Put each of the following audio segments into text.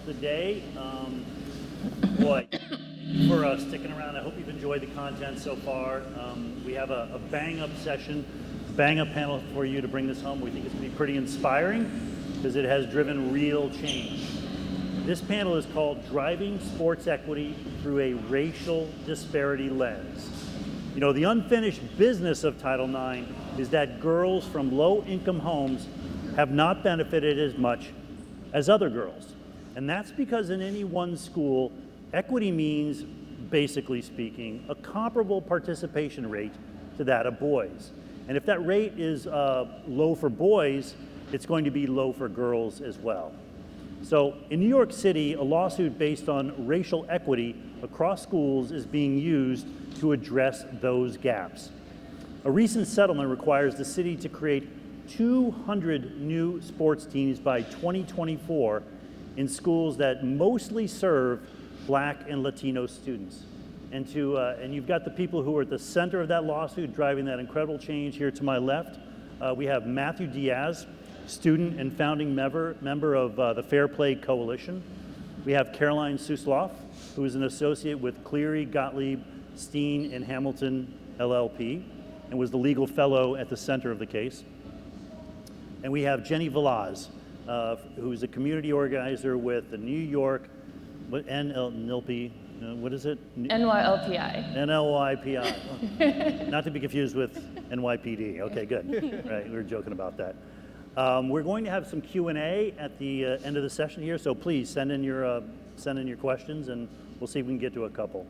the day. Boy, for sticking around. I hope you've enjoyed the content so far. We have a bang-up session, bang-up panel for you to bring this home. We think it's going to be pretty inspiring because it has driven real change. This panel is called Driving Sports Equity Through a Racial Disparity Lens. You know, the unfinished business of Title IX is that girls from low-income homes have not benefited as much as other girls. And that's because in any one school, equity means, basically speaking, a comparable participation rate to that of boys. And if that rate is low for boys, it's going to be low for girls as well. So in New York City, a lawsuit based on racial equity across schools is being used to address those gaps. A recent settlement requires the city to create 200 new sports teams by 2024 in schools that mostly serve Black and Latino students. And you've got the people who are at the center of that lawsuit driving that incredible change here to my left. We have Matthew Diaz, student and founding member of the Fair Play Coalition. We have Caroline Soussloff, who is an associate with Cleary, Gottlieb, Steen, and Hamilton LLP, and was the legal fellow at the center of the case. And we have Jenny Veloz, who's a community organizer with the New York NLP, what is it? NYLPI. NLYPI. Not to be confused with NYPD. Okay, good. Right, we were joking about that. We're going to have some Q&A at the end of the session here, so please send in your questions, and we'll see if we can get to a couple.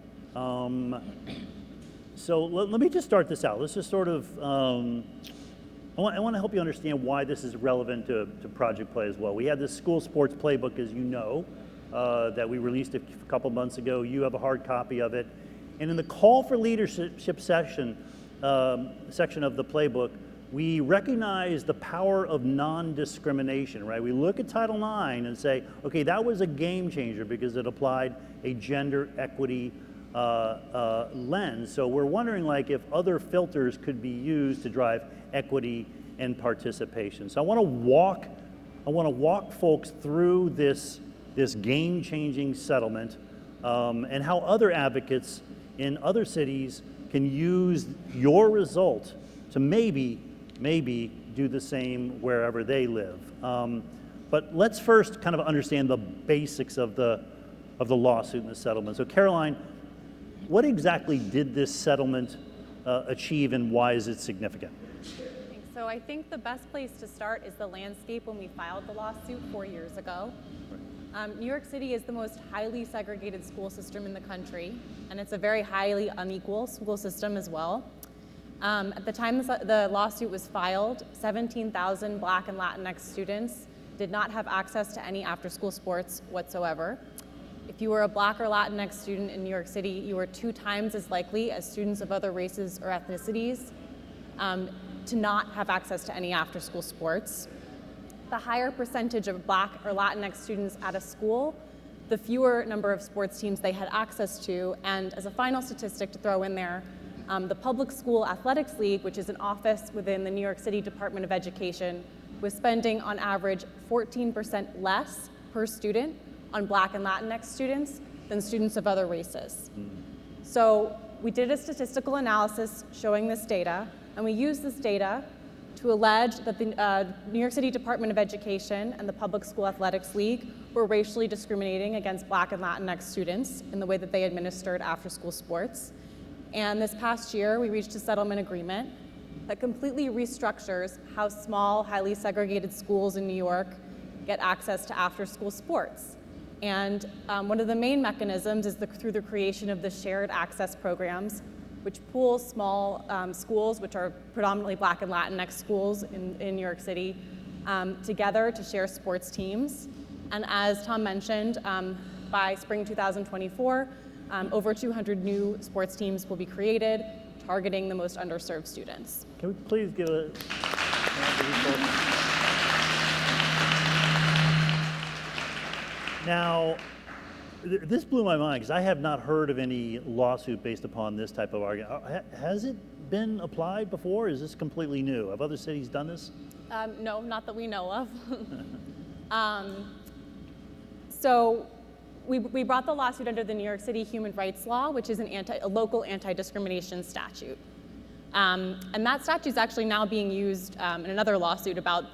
So let me just start this out. Let's just sort of, I want to help you understand why this is relevant to Project Play as well. We had this school sports playbook, as you know, that we released a couple months ago. You have a hard copy of it. And in the call for leadership section of the playbook, we recognize the power of non-discrimination, right? We look at Title IX and say, okay, that was a game changer because it applied a gender equity lens. So we're wondering like if other filters could be used to drive equity and participation. So I want to walk folks through this game-changing settlement and how other advocates in other cities can use your result to maybe do the same wherever they live. But let's first kind of understand the basics of the lawsuit and the settlement. So Caroline, what exactly did this settlement achieve, and why is it significant? So I think the best place to start is the landscape when we filed the lawsuit 4 years ago. New York City is the most highly segregated school system in the country, and it's a very highly unequal school system as well. At the time the lawsuit was filed, 17,000 Black and Latinx students did not have access to any after-school sports whatsoever. If you were a Black or Latinx student in New York City, you were 2 times as likely as students of other races or ethnicities to not have access to any after-school sports. The higher percentage of Black or Latinx students at a school, the fewer number of sports teams they had access to. And as a final statistic to throw in there, the Public School Athletics League, which is an office within the New York City Department of Education, was spending on average 14% less per student on Black and Latinx students than students of other races. So we did a statistical analysis showing this data, and we used this data to allege that the New York City Department of Education and the Public School Athletics League were racially discriminating against Black and Latinx students in the way that they administered after-school sports. And this past year, we reached a settlement agreement that completely restructures how small, highly segregated schools in New York get access to after-school sports. And one of the main mechanisms is through the creation of the shared access programs, which pools small schools, which are predominantly Black and Latinx schools in New York City, together to share sports teams. And as Tom mentioned, by spring 2024, over 200 new sports teams will be created, targeting the most underserved students. Can we please give a Now, this blew my mind because I have not heard of any lawsuit based upon this type of argument. Has it been applied before? Is this completely new? Have other cities done this? No, not that we know of. So we brought the lawsuit under the New York City Human Rights Law, which is a local anti-discrimination statute. And that statute is actually now being used in another lawsuit about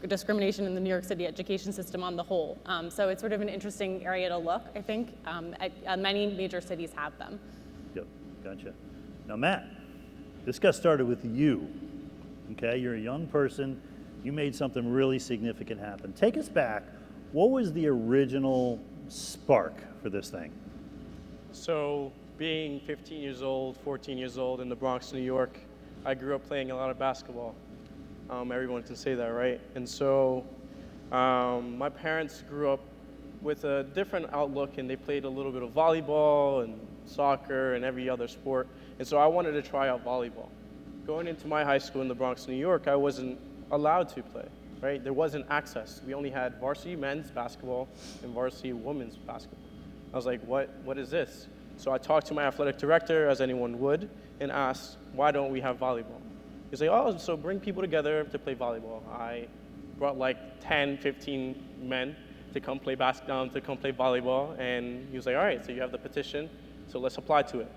discrimination in the New York City education system on the whole. So it's sort of an interesting area to look, I think. Many major cities have them. Yep, gotcha. Now, Matt, this got started with you, okay? You're a young person. You made something really significant happen. Take us back. What was the original spark for this thing? So, being 15 years old, 14 years old in the Bronx, New York, I grew up playing a lot of basketball. Everyone can say that, right? And so my parents grew up with a different outlook, and they played a little bit of volleyball and soccer and every other sport. And so I wanted to try out volleyball. Going into my high school in the Bronx, New York, I wasn't allowed to play, right? There wasn't access. We only had varsity men's basketball and varsity women's basketball. I was like, what is this? So I talked to my athletic director, as anyone would, and asked, why don't we have volleyball? He's like, oh, so bring people together to play volleyball. I brought like 10, 15 men to come play volleyball, and he was like, all right, so you have the petition, so let's apply to it.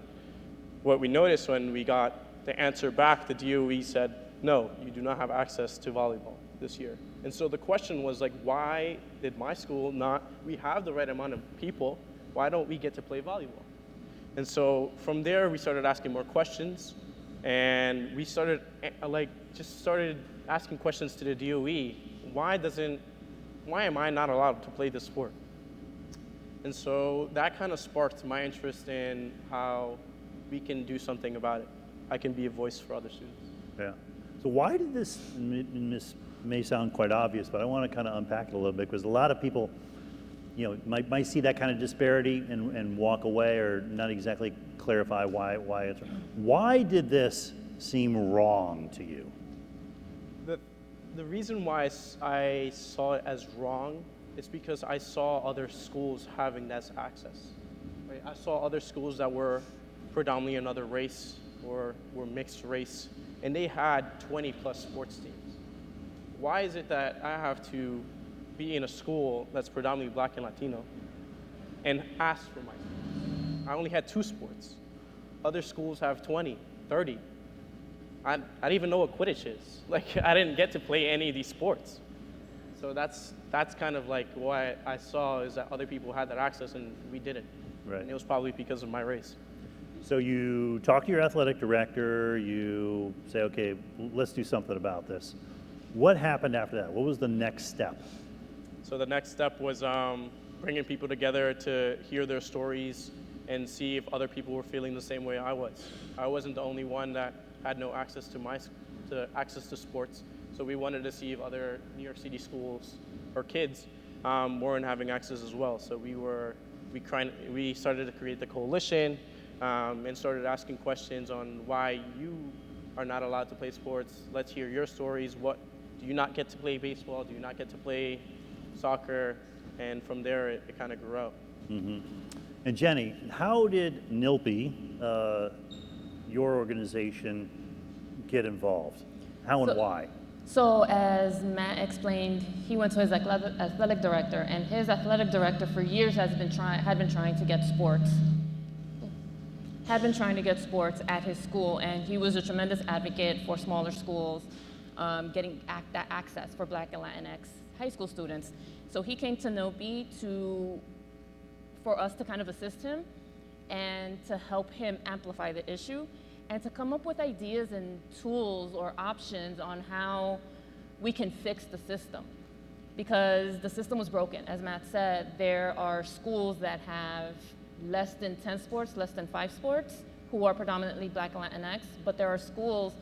What we noticed when we got the answer back, the DOE said, no, you do not have access to volleyball this year. And so the question was like, why did my school we have the right amount of people, why don't we get to play volleyball? And so from there, we started asking more questions, and we started asking questions to the DOE. Why am I not allowed to play this sport? And so that kind of sparked my interest in how we can do something about it. I can be a voice for other students. Yeah. So why did this may sound quite obvious, but I want to kind of unpack it a little bit, because a lot of people, might see that kind of disparity and walk away, or not exactly clarify why it's wrong. Why did this seem wrong to you? The reason why I saw it as wrong is because I saw other schools having that access. Right? I saw other schools that were predominantly another race or were mixed race, and they had 20 plus sports teams. Why is it that I have to be in a school that's predominantly Black and Latino and ask for my sport? I only had 2 sports. Other schools have 20, 30. I didn't even know what Quidditch is. Like, I didn't get to play any of these sports. So that's kind of like what I saw, is that other people had that access and we didn't. Right. And it was probably because of my race. So you talk to your athletic director, you say, okay, let's do something about this. What happened after that? What was the next step? So the next step was bringing people together to hear their stories and see if other people were feeling the same way I was. I wasn't the only one that had no access to sports. So we wanted to see if other New York City schools or kids weren't having access as well. So we started to create the coalition and started asking questions on why you are not allowed to play sports. Let's hear your stories. What do you not get to play baseball? Do you not get to play soccer? And from there, it kind of grew out. Mm-hmm. And Jenny, how did NILPI, your organization, get involved? How and why? So as Matt explained, he went to his athletic director, and his athletic director for years had been trying to get sports at his school, and he was a tremendous advocate for smaller schools getting that access for Black and Latinx high school students. So he came to NILPI for us to kind of assist him and to help him amplify the issue and to come up with ideas and tools or options on how we can fix the system. Because the system was broken. As Matt said, there are schools that have less than 10 sports, less than 5 sports, who are predominantly Black and Latinx, but there are schools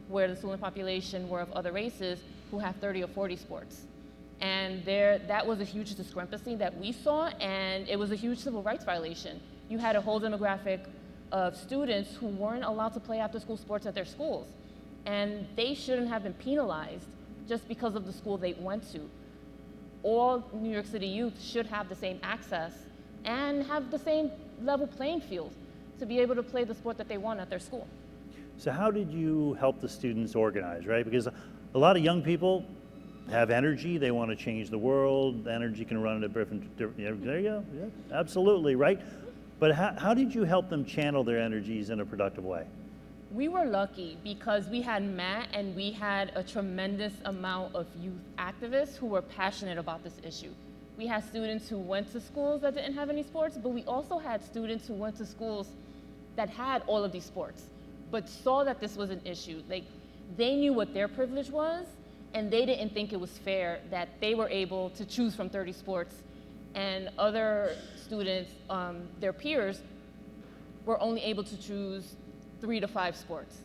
where the student population were of other races who have 30 or 40 sports. And that was a huge discrepancy that we saw, and it was a huge civil rights violation. You had a whole demographic of students who weren't allowed to play after-school sports at their schools, and they shouldn't have been penalized just because of the school they went to. All New York City youth should have the same access and have the same level playing field to be able to play the sport that they want at their school. So how did you help the students organize, right? Because a lot of young people, have energy, they want to change the world, energy can run in a different there you go, yeah, absolutely, right? But how did you help them channel their energies in a productive way? We were lucky because we had Matt and we had a tremendous amount of youth activists who were passionate about this issue. We had students who went to schools that didn't have any sports, but we also had students who went to schools that had all of these sports, but saw that this was an issue. Like, they knew what their privilege was, and they didn't think it was fair that they were able to choose from 30 sports, and other students, their peers, were only able to choose 3 to 5 sports.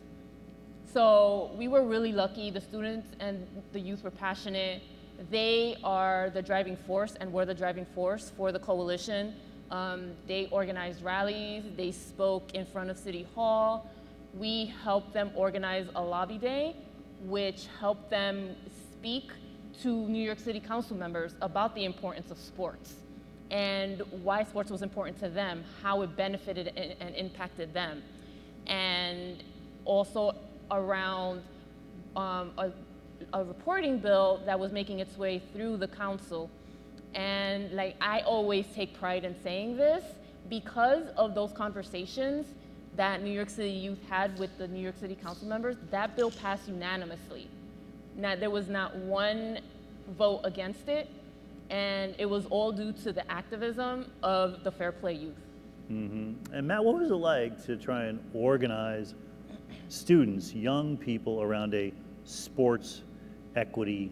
So we were really lucky. The students and the youth were passionate. They are the driving force and were the driving force for the coalition. They organized rallies. They spoke in front of City Hall. We helped them organize a lobby day, which helped them speak to New York City Council members about the importance of sports and why sports was important to them, how it benefited and impacted them. And also around a reporting bill that was making its way through the council. And like, I always take pride in saying this, because of those conversations that New York City youth had with the New York City council members, that bill passed unanimously. Now, there was not one vote against it, and it was all due to the activism of the Fair Play youth. Mm-hmm. And Matt, what was it like to try and organize students, young people, around a sports equity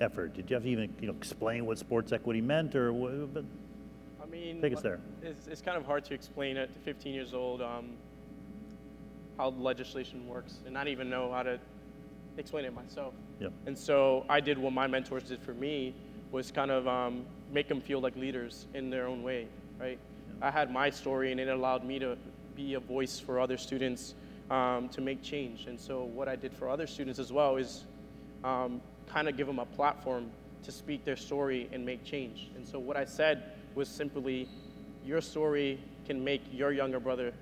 effort? Did you have to even explain what sports equity meant, or what? But I mean, take us there. It's kind of hard to explain at 15 years old how legislation works, and not even know how to explain it myself. Yep. And so I did what my mentors did for me, was kind of make them feel like leaders in their own way, right? I had my story, and it allowed me to be a voice for other students to make change. And so what I did for other students as well is kind of give them a platform to speak their story and make change. And so what I said was simply, your story can make your younger brother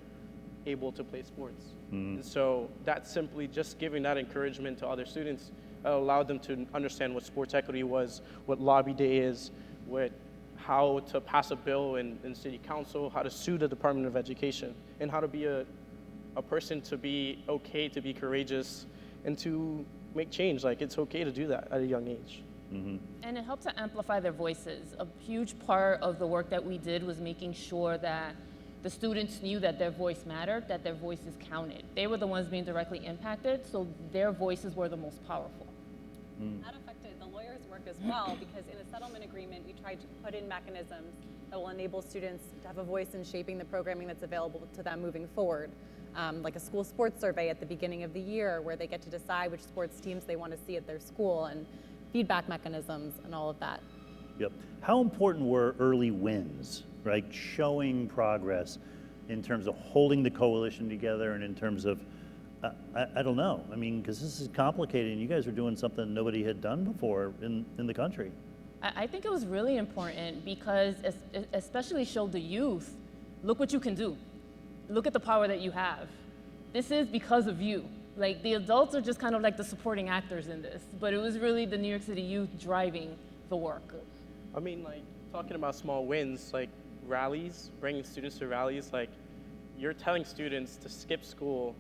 able to play sports. Mm-hmm. And so that's simply just giving that encouragement to other students allowed them to understand what sports equity was, what lobby day is, how to pass a bill in city council, how to sue the Department of Education, and how to be a person to be okay, to be courageous, and to make change. Like, it's okay to do that at a young age. Mm-hmm. And it helped to amplify their voices. A huge part of the work that we did was making sure that the students knew that their voice mattered, that their voices counted. They were the ones being directly impacted, so their voices were the most powerful. That affected the lawyers' work as well, because in the settlement agreement, we tried to put in mechanisms that will enable students to have a voice in shaping the programming that's available to them moving forward. Like a school sports survey at the beginning of the year, where they get to decide which sports teams they want to see at their school, and feedback mechanisms and all of that. Yep. How important were early wins, right? Showing progress in terms of holding the coalition together, and in terms of, I don't know. I mean, because this is complicated, and you guys are doing something nobody had done before in the country. I think it was really important because it especially showed the youth, look what you can do. Look at the power that you have. This is because of you. Like, the adults are just kind of like the supporting actors in this, but it was really the New York City youth driving the work. I mean, like, talking about small wins, like rallies, bringing students to rallies, like, you're telling students to skip school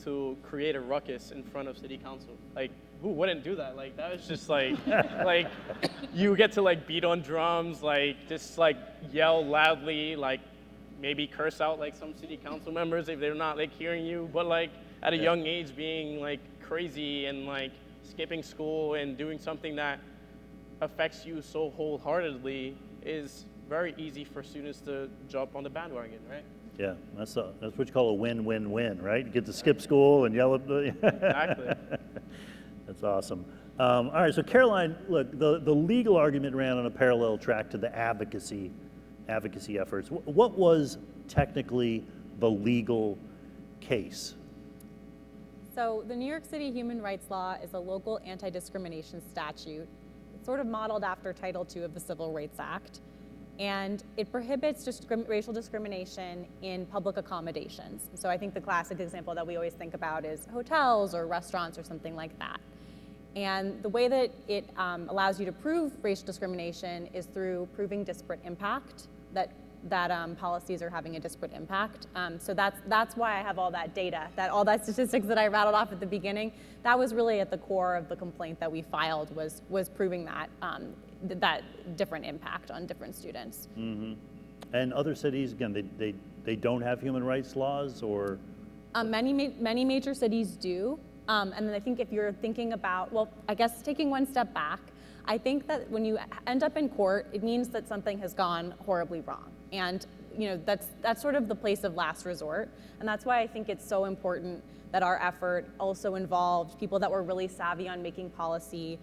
to create a ruckus in front of city council. Like, who wouldn't do that? Like, that was just like, like, you get to like beat on drums, like, just like yell loudly, like maybe curse out like some city council members if they're not like hearing you, but like at a young age being like crazy and like skipping school and doing something that affects you so wholeheartedly is very easy for students to jump on the bandwagon, right? Yeah, that's what you call a win-win-win, right? You get to skip school and yell at the... Exactly. That's awesome. All right, so Caroline, look, the legal argument ran on a parallel track to the advocacy efforts. What was technically the legal case? So the New York City Human Rights Law is a local anti-discrimination statute. It's sort of modeled after Title II of the Civil Rights Act. And it prohibits racial discrimination in public accommodations. So I think the classic example that we always think about is hotels or restaurants or something like that. And the way that it allows you to prove racial discrimination is through proving disparate impact, that policies are having a disparate impact. So that's why I have all that data, all that statistics that I rattled off at the beginning. That was really at the core of the complaint that we filed, was proving that that different impact on different students. Mm-hmm. And other cities, again, they don't have human rights laws, or? Many major cities do. And then I think if you're thinking about, well, I guess taking one step back, I think that when you end up in court, it means that something has gone horribly wrong. And that's sort of the place of last resort. And that's why I think it's so important that our effort also involved people that were really savvy on making policy,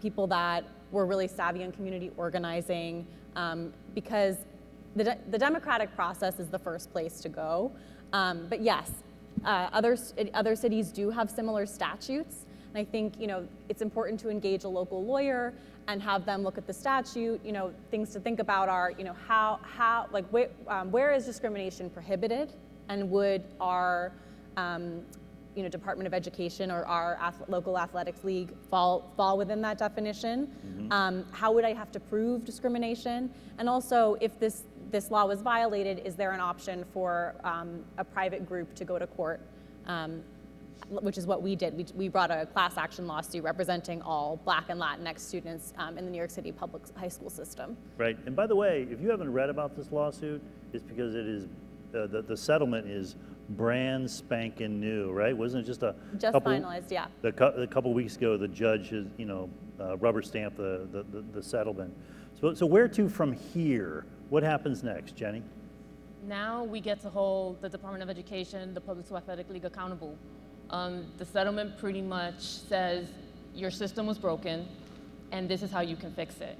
people that were really savvy on community organizing, because the democratic process is the first place to go. But yes, other cities do have similar statutes. And I think, it's important to engage a local lawyer and have them look at the statute. Things to think about are, where is discrimination prohibited, and would our, Department of Education or our local athletics league fall within that definition? Mm-hmm. How would I have to prove discrimination? And also, if this law was violated, is there an option for a private group to go to court? Which is what we did. We brought a class action lawsuit representing all Black and Latinx students in the New York City public high school system. Right. And by the way, if you haven't read about this lawsuit, it's because it is the settlement is brand spanking new, right? Wasn't it just finalized? Yeah. A couple weeks ago, the judge has rubber stamped the settlement. So where to from here? What happens next, Jenny? Now we get to hold the Department of Education, the Public School Athletic League accountable. The settlement pretty much says your system was broken and this is how you can fix it.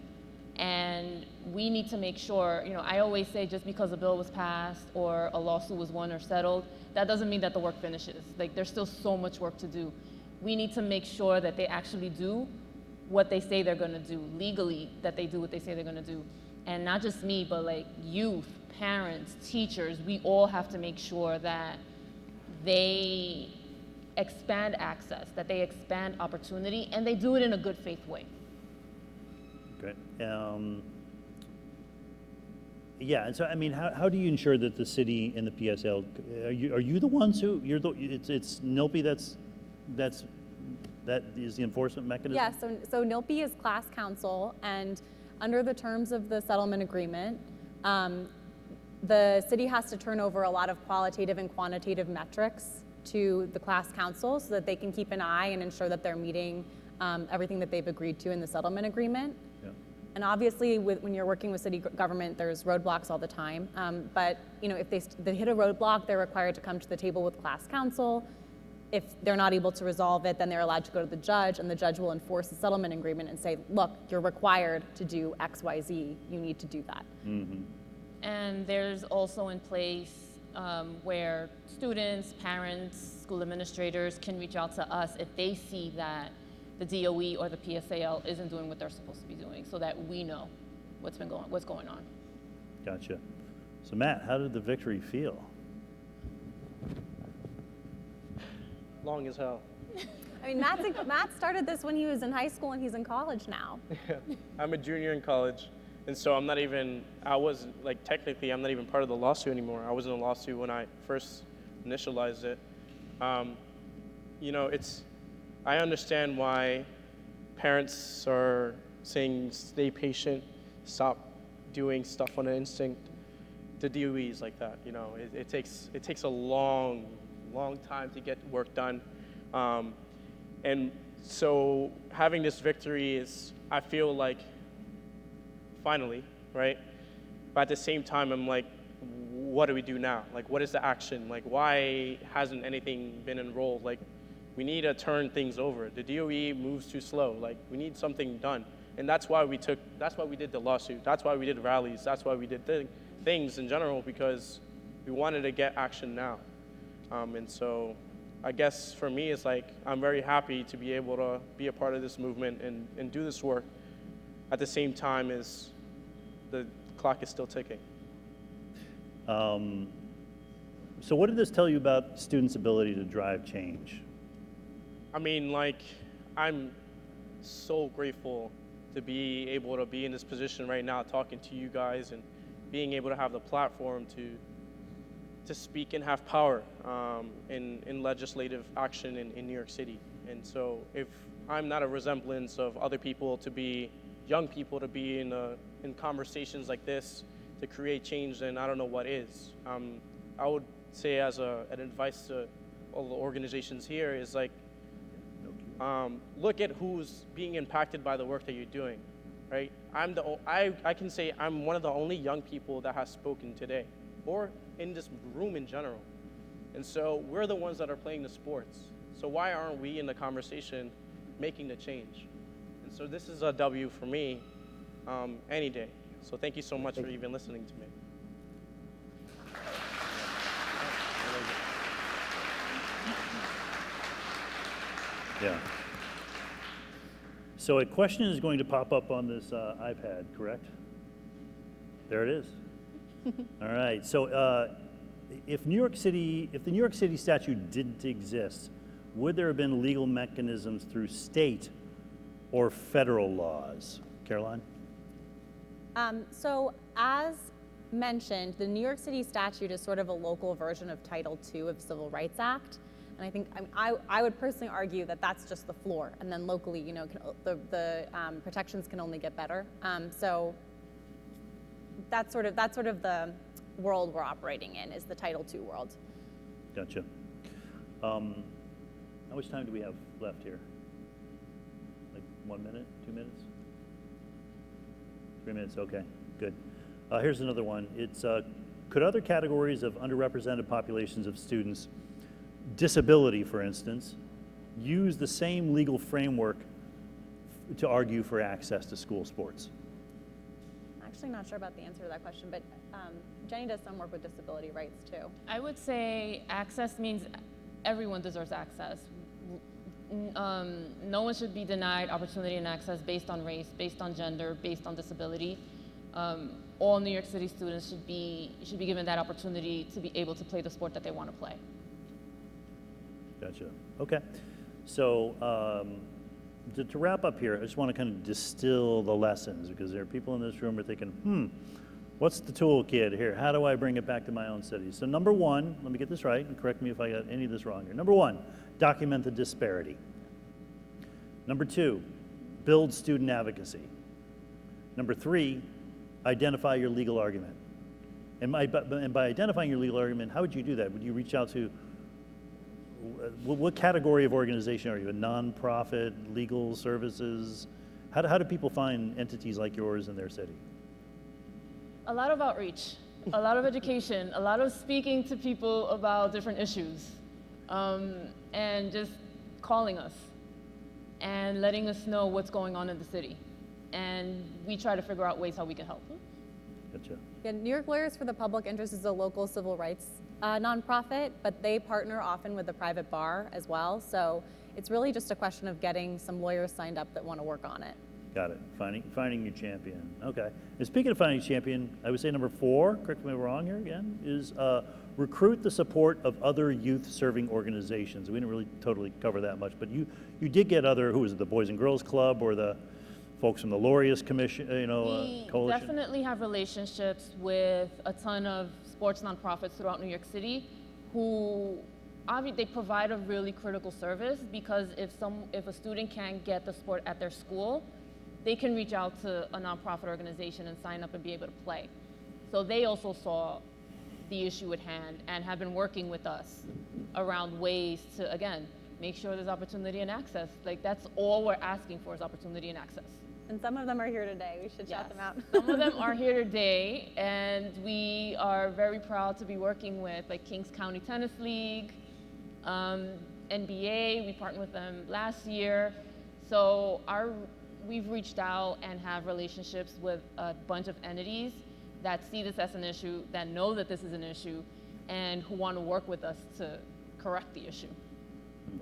And we need to make sure, I always say just because a bill was passed or a lawsuit was won or settled, that doesn't mean that the work finishes. There's still so much work to do. We need to make sure that they actually do what they say they're gonna do, legally, that they do what they say they're gonna do. And not just me, but youth, parents, teachers, we all have to make sure that they expand access, that they expand opportunity, and they do it in a good faith way. Great. Yeah, and so how do you ensure that the city and the PSL are you the ones who it's NILPI that is the enforcement mechanism? Yeah. So NILPI is class counsel, and under the terms of the settlement agreement, the city has to turn over a lot of qualitative and quantitative metrics to the class council so that they can keep an eye and ensure that they're meeting everything that they've agreed to in the settlement agreement. Yeah. And obviously, when you're working with city government, there's roadblocks all the time. But if they hit a roadblock, they're required to come to the table with class council. If they're not able to resolve it, then they're allowed to go to the judge, and the judge will enforce the settlement agreement and say, look, you're required to do X, Y, Z. You need to do that. Mm-hmm. And there's also in place where students, parents, school administrators can reach out to us if they see that the DOE or the PSAL isn't doing what they're supposed to be doing, so that we know what's going on. Gotcha. So Matt, how did the victory feel? Long as hell. Matt started this when he was in high school, and he's in college now. Yeah. I'm a junior in college. And so technically I'm not even part of the lawsuit anymore. I was in a lawsuit when I first initialized it. I understand why parents are saying stay patient, stop doing stuff on an instinct. The DOE is like that, it takes a long time to get work done. And so having this victory is, I feel like, finally, right? But at the same time, I'm like, what do we do now? What is the action? Why hasn't anything been enrolled? We need to turn things over. The DOE moves too slow. We need something done. And that's why we did the lawsuit. That's why we did rallies. That's why we did things in general, because we wanted to get action now. And so I guess for me, it's I'm very happy to be able to be a part of this movement and do this work at the same time as the clock is still ticking. So what did this tell you about students' ability to drive change? I'm so grateful to be able to be in this position right now, talking to you guys and being able to have the platform to speak and have power in legislative action in New York City. And so if I'm not a resemblance of other people, to be young people, to be in conversations like this, to create change, then I don't know what is. I would say as an advice to all the organizations here is like, look at who's being impacted by the work that you're doing, right? I can say I'm one of the only young people that has spoken today, or in this room in general. And so we're the ones that are playing the sports. So why aren't we in the conversation making the change? And so this is a W for me any day. So thank you so much for even listening to me. Yeah. So a question is going to pop up on this iPad, correct? There it is. All right. So if the New York City statute didn't exist, would there have been legal mechanisms through state or federal laws? Caroline? So as mentioned, the New York City statute is sort of a local version of Title II of Civil Rights Act. And I think I would personally argue that that's just the floor, and then locally, you know, the protections can only get better. So that's sort of the world we're operating in, is the Title II world. Gotcha. How much time do we have left here? Like 1 minute, 2 minutes? 3 minutes, okay, good. Here's another one. It's, could other categories of underrepresented populations of students, disability for instance, use the same legal framework to argue for access to school sports? I'm actually not sure about the answer to that question, but Jenny does some work with disability rights too. I would say access means everyone deserves access. No one should be denied opportunity and access based on race, based on gender, based on disability. All New York City students should be given that opportunity to be able to play the sport that they want to play. Gotcha. Okay. So to wrap up here, I just want to kind of distill the lessons, because there are people in this room who are thinking, what's the toolkit here? How do I bring it back to my own city? So number one, let me get this right, and correct me if I got any of this wrong here. Number one, document the disparity. Number two, build student advocacy. Number three, identify your legal argument. And by identifying your legal argument, how would you do that? Would you reach out to, what category of organization are you? A nonprofit, legal services? How do people find entities like yours in their city? A lot of outreach, a lot of education, a lot of speaking to people about different issues, and just calling us and letting us know what's going on in the city. And we try to figure out ways how we can help. Gotcha. Yeah, New York Lawyers for the Public Interest is a local civil rights nonprofit, but they partner often with the private bar as well. So it's really just a question of getting some lawyers signed up that want to work on it. Got it. Finding your champion. Okay. And speaking of finding a champion, I would say number four, correct me if I'm wrong here again, is recruit the support of other youth-serving organizations. We didn't really totally cover that much, but you did get other, who was it, the Boys and Girls Club or the folks from the Laureus Commission, coalition? We definitely have relationships with a ton of sports nonprofits throughout New York City who they provide a really critical service, because if a student can't get the sport at their school, they can reach out to a nonprofit organization and sign up and be able to play. So they also saw the issue at hand and have been working with us around ways to, again, make sure there's opportunity and access. Like, that's all we're asking for, is opportunity and access. And some of them are here today. We should shout them out. Some of them are here today, and we are very proud to be working with, like, Kings County Tennis League, NBA. We partnered with them last year. So we've reached out and have relationships with a bunch of entities that see this as an issue, that know that this is an issue, and who want to work with us to correct the issue.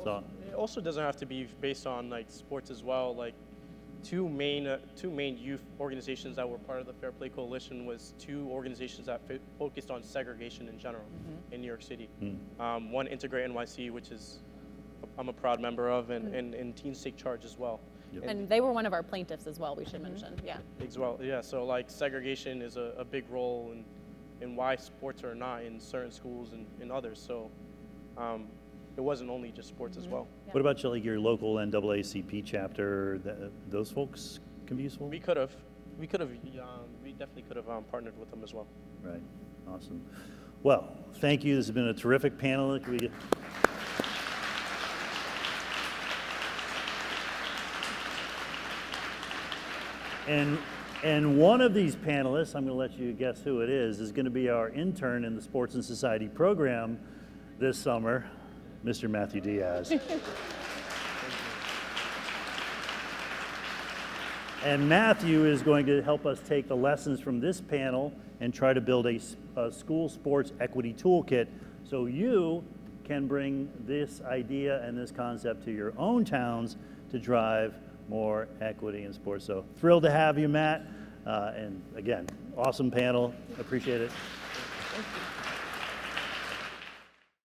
It also doesn't have to be based on like sports as well. Like two main youth organizations that were part of the Fair Play Coalition was two organizations that focused on segregation in general in New York City. One, Integrate NYC, which is I'm a proud member of, and Teens Take Charge as well. And they were one of our plaintiffs as well, we should mention, yeah. As well, yeah. So like segregation is a big role in why sports are not in certain schools and in others. So it wasn't only just sports as well. Yeah. What about like your local NAACP chapter? Those folks can be useful? We definitely could have partnered with them as well. Right, awesome. Well, thank you. This has been a terrific panel. And one of these panelists, I'm going to let you guess who it is going to be our intern in the Sports and Society program this summer, Mr. Matthew Diaz. And Matthew is going to help us take the lessons from this panel and try to build a school sports equity toolkit so you can bring this idea and this concept to your own towns to drive more equity in sports. So thrilled to have you, Matt. And again, awesome panel. Appreciate it. Thank you.